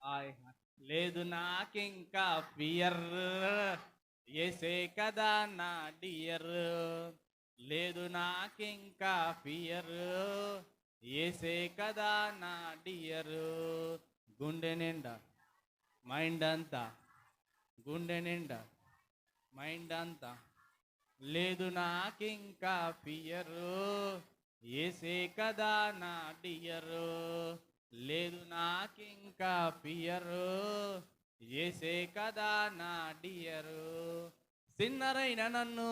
Hi hi. లేదు నాకింకా fear, ఏసే కదా నా డియర్. లేదు నాకింకా ఫియర్, ఏసే కదా నా డియర్. గుండె నిండా మైండ్ అంతా, గుండె నిండా మైండ్ అంతా. లేదు నాకింకా ఫియర్, ఏసే కదా నా డియర్. లేదు నాకింకా ఫియరు, ఏసే కదా నా డియరు. సిన్నరైన నన్ను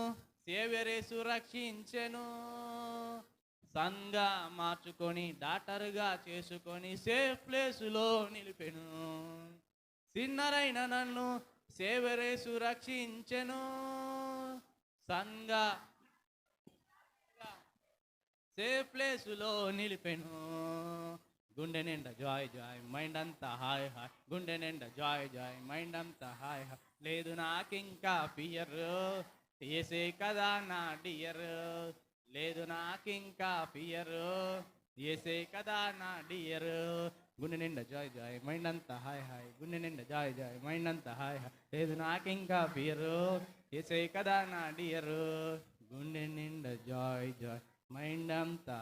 సేవరేసు రక్షించెను, సంగా మార్చుకొని డాక్టర్గా చేసుకొని సేఫ్ ప్లేసులో నిలిపెను. సిన్నరైన నన్ను సేవరేసు రక్షించెను, సంగా సేఫ్ ప్లేసులో నిలిపెను. గుండె నిండా జాయ్ జాయ్ మైండ్ అంతా హాయ్ హాయ్. గుండె నిండా జాయ్ జాయ్ మైండ్ అంతా హాయ్ హాయ్. లేదు నాకింకా ఫియర్, ఏసే కదా నా డియర్. లేదు నాకింకా ఫియర్, ఏసే కదా నా డియర్. గుండె నిండా జాయ్ జాయ్ మైండ్ అంతా హాయ్ హాయ్. గుండె నిండా జాయ్ జాయ్ మైండ్ అంతా హాయ్ హాయ్. లేదు నాకింకా ఫియర్, ఏసే కదా నా డియర్. గుండె నిండా జాయ్ జాయ్ మైండ్ అంతా,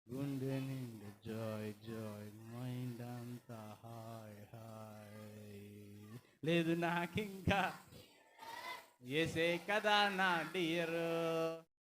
గుండె నిండా జాయ్ జాయ్ మైండ్ అంతా హాయ్ హాయ్. లేదు నాకింకా ఏసే కదా నా డియర్.